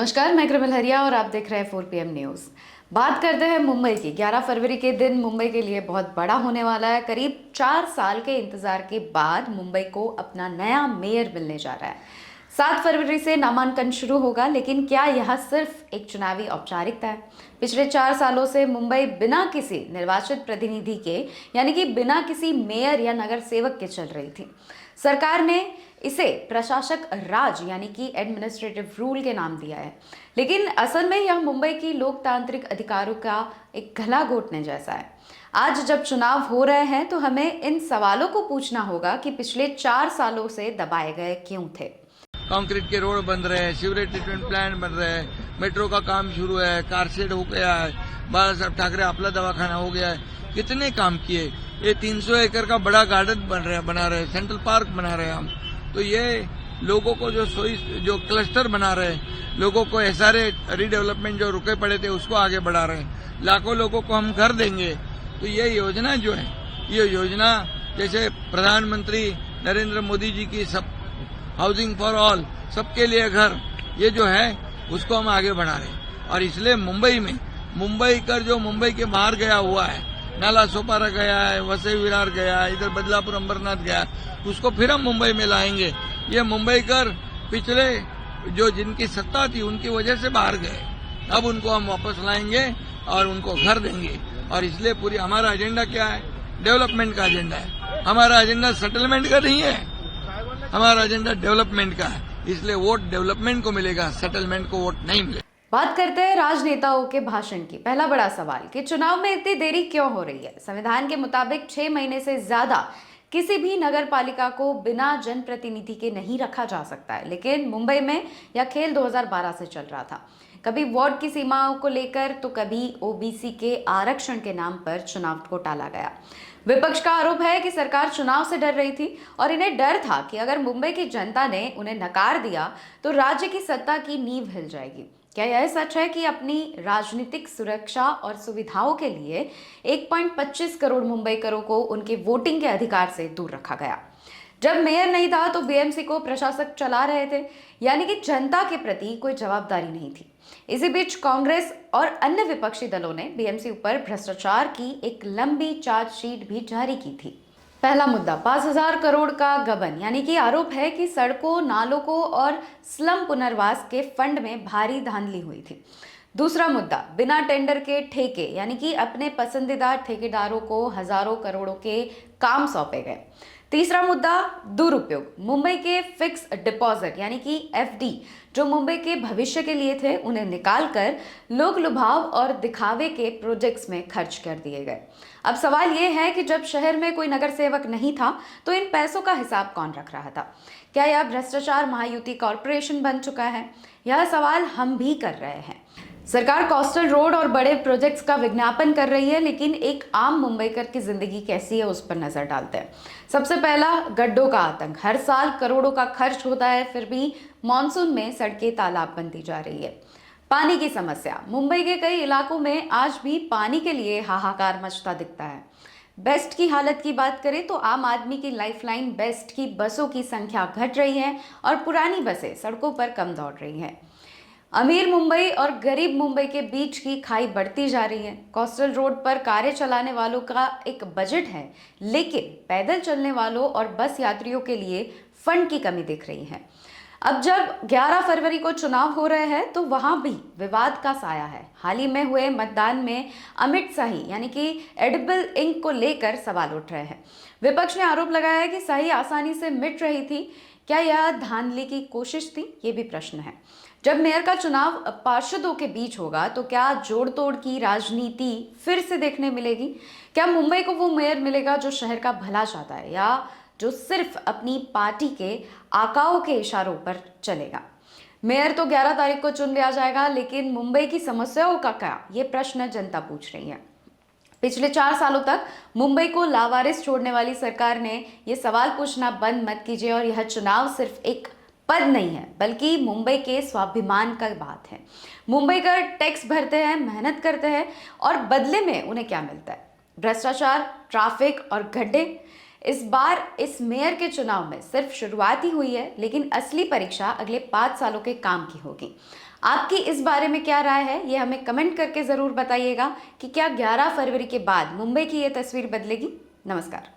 नमस्कार, मैं कृमल हरिया और आप देख रहे हैं 4 PM न्यूज़। बात करते हैं मुंबई की। 11 फरवरी के दिन मुंबई के लिए बहुत बड़ा होने वाला है। करीब 4 साल के इंतजार के बाद मुंबई को अपना नया मेयर मिलने जा रहा है। 7 फरवरी से नामांकन शुरू होगा, लेकिन क्या यह सिर्फ एक चुनावी औपचारिकता है? पिछले 4 सालों से मुंबई बिना किसी निर्वाचित प्रतिनिधि के, यानी कि बिना किसी मेयर या नगर सेवक के चल रही थी। सरकार ने इसे प्रशासक राज यानी कि एडमिनिस्ट्रेटिव रूल के नाम दिया है, लेकिन असल में यह मुंबई की लोकतांत्रिक अधिकारों का एक गला घोटने जैसा है। आज जब चुनाव हो रहे हैं तो हमें इन सवालों को पूछना होगा कि पिछले 4 सालों से दबाए गए क्यों थे। कंक्रीट के रोड बन रहे हैं, सीवरेज ट्रीटमेंट प्लांट बन रहे हैं, मेट्रो का काम शुरू है, कार शेड हो गया है, बाला साहब ठाकरे आपला दवाखाना हो गया है। कितने काम किए। ये 300 एकड़ का बड़ा गार्डन बना रहे हैं, सेंट्रल पार्क बना रहे हैं हम। तो ये लोगों को जो क्लस्टर बना रहे हैं, लोगों को सारे रीडेवलपमेंट जो रुके पड़े थे उसको आगे बढ़ा रहे हैं। लाखों लोगों को हम घर देंगे। तो ये योजना जो है, ये योजना जैसे प्रधानमंत्री नरेंद्र मोदी जी की सब हाउसिंग फॉर ऑल, सबके लिए घर, ये जो है उसको हम आगे बढ़ा रहे हैं। और इसलिए मुंबई जो मुंबई के बाहर गया हुआ है, नाला सोपारा गया है, वसई विरार गया है, इधर बदलापुर अंबरनाथ गया, उसको फिर हम मुंबई में लाएंगे। ये मुंबई पिछले जो जिनकी सत्ता थी उनकी वजह से बाहर गए, अब उनको हम वापस लाएंगे और उनको घर देंगे। और इसलिए पूरी हमारा एजेंडा क्या है? डेवलपमेंट का एजेंडा है। हमारा एजेंडा सेटलमेंट का नहीं है, हमारा एजेंडा डेवलपमेंट का है। इसलिए वोट डेवलपमेंट को मिलेगा, सेटलमेंट को वोट नहीं मिलेगा। बात करते हैं राजनेताओं के भाषण की। पहला बड़ा सवाल कि चुनाव में इतनी देरी क्यों हो रही है? संविधान के मुताबिक 6 महीने से ज्यादा किसी भी नगर पालिका को बिना जनप्रतिनिधि के नहीं रखा जा सकता है, लेकिन मुंबई में यह खेल 2012 से चल रहा था। कभी वार्ड की सीमाओं को लेकर तो कभी ओबीसी के आरक्षण के नाम पर चुनाव को टाला गया। विपक्ष का आरोप है कि सरकार चुनाव से डर रही थी और इन्हें डर था कि अगर मुंबई की जनता ने उन्हें नकार दिया तो राज्य की सत्ता की नींव हिल जाएगी। क्या यह सच है कि अपनी राजनीतिक सुरक्षा और सुविधाओं के लिए 1.25 करोड़ मुंबईकरों को उनके वोटिंग के अधिकार से दूर रखा गया? जब मेयर नहीं था तो बीएमसी को प्रशासक चला रहे थे, यानी कि जनता के प्रति कोई जवाबदारी नहीं थी। इसी बीच कांग्रेस और अन्य विपक्षी दलों ने बीएमसी ऊपर भ्रष्टाचार की एक लंबी चार्जशीट भी जारी की थी। पहला मुद्दा 5,000 करोड़ का गबन, यानी कि आरोप है कि सड़कों, नालों को और स्लम पुनर्वास के फंड में भारी धांधली हुई थी। दूसरा मुद्दा बिना टेंडर के ठेके, यानी कि अपने पसंदीदा ठेकेदारों को हजारों करोड़ों के काम सौंपे गए। तीसरा मुद्दा दुरुपयोग, मुंबई के फिक्स डिपॉजिट यानी कि एफडी जो मुंबई के भविष्य के लिए थे, उन्हें निकालकर लोक लुभाव और दिखावे के प्रोजेक्ट्स में खर्च कर दिए गए। अब सवाल यह है कि जब शहर में कोई नगर सेवक नहीं था तो इन पैसों का हिसाब कौन रख रहा था? क्या यह भ्रष्टाचार महायुति कॉरपोरेशन बन चुका है? यह सवाल हम भी कर रहे हैं। सरकार कोस्टल रोड और बड़े प्रोजेक्ट्स का विज्ञापन कर रही है, लेकिन एक आम मुंबईकर की जिंदगी कैसी है उस पर नजर डालते हैं। सबसे पहला, गड्ढों का आतंक। हर साल करोड़ों का खर्च होता है, फिर भी मॉनसून में सड़कें तालाब बनती जा रही है। पानी की समस्या, मुंबई के कई इलाकों में आज भी पानी के लिए हाहाकार मचता दिखता है। बेस्ट की हालत की बात करें तो आम आदमी की लाइफलाइन बेस्ट की बसों की संख्या घट रही है और पुरानी बसें सड़कों पर कम दौड़ रही हैं। अमीर मुंबई और गरीब मुंबई के बीच की खाई बढ़ती जा रही है। कोस्टल रोड पर कारें चलाने वालों का एक बजट है, लेकिन पैदल चलने वालों और बस यात्रियों के लिए फंड की कमी दिख रही है। अब जब 11 फरवरी को चुनाव हो रहे हैं तो वहां भी विवाद का साया है। हाल ही में हुए मतदान में अमिट शाही यानी कि एडिबल इंक को लेकर सवाल उठ रहे हैं। विपक्ष ने आरोप लगाया है कि शाही आसानी से मिट रही थी। क्या यह धांधली की कोशिश थी? ये भी प्रश्न है। जब मेयर का चुनाव पार्षदों के बीच होगा तो क्या जोड़ तोड़ की राजनीति फिर से देखने मिलेगी? क्या मुंबई को वो मेयर मिलेगा जो शहर का भला चाहता है, या जो सिर्फ अपनी पार्टी के आकाओं के इशारों पर चलेगा? मेयर तो 11 तारीख को चुन लिया जाएगा, लेकिन मुंबई की समस्याओं का क्या, ये प्रश्न जनता पूछ रही है। पिछले 4 सालों तक मुंबई को लावारिस छोड़ने वाली सरकार ने ये सवाल पूछना बंद मत कीजिए। और यह चुनाव सिर्फ एक पद नहीं है, बल्कि मुंबई के स्वाभिमान का बात है। मुंबई का टैक्स भरते हैं, मेहनत करते हैं, और बदले में उन्हें क्या मिलता है? भ्रष्टाचार, ट्रैफिक और गड्ढे। इस बार इस मेयर के चुनाव में सिर्फ शुरुआत ही हुई है, लेकिन असली परीक्षा अगले 5 सालों के काम की होगी। आपकी इस बारे में क्या राय है, ये हमें कमेंट करके जरूर बताइएगा कि क्या 11 फरवरी के बाद मुंबई की ये तस्वीर बदलेगी। नमस्कार।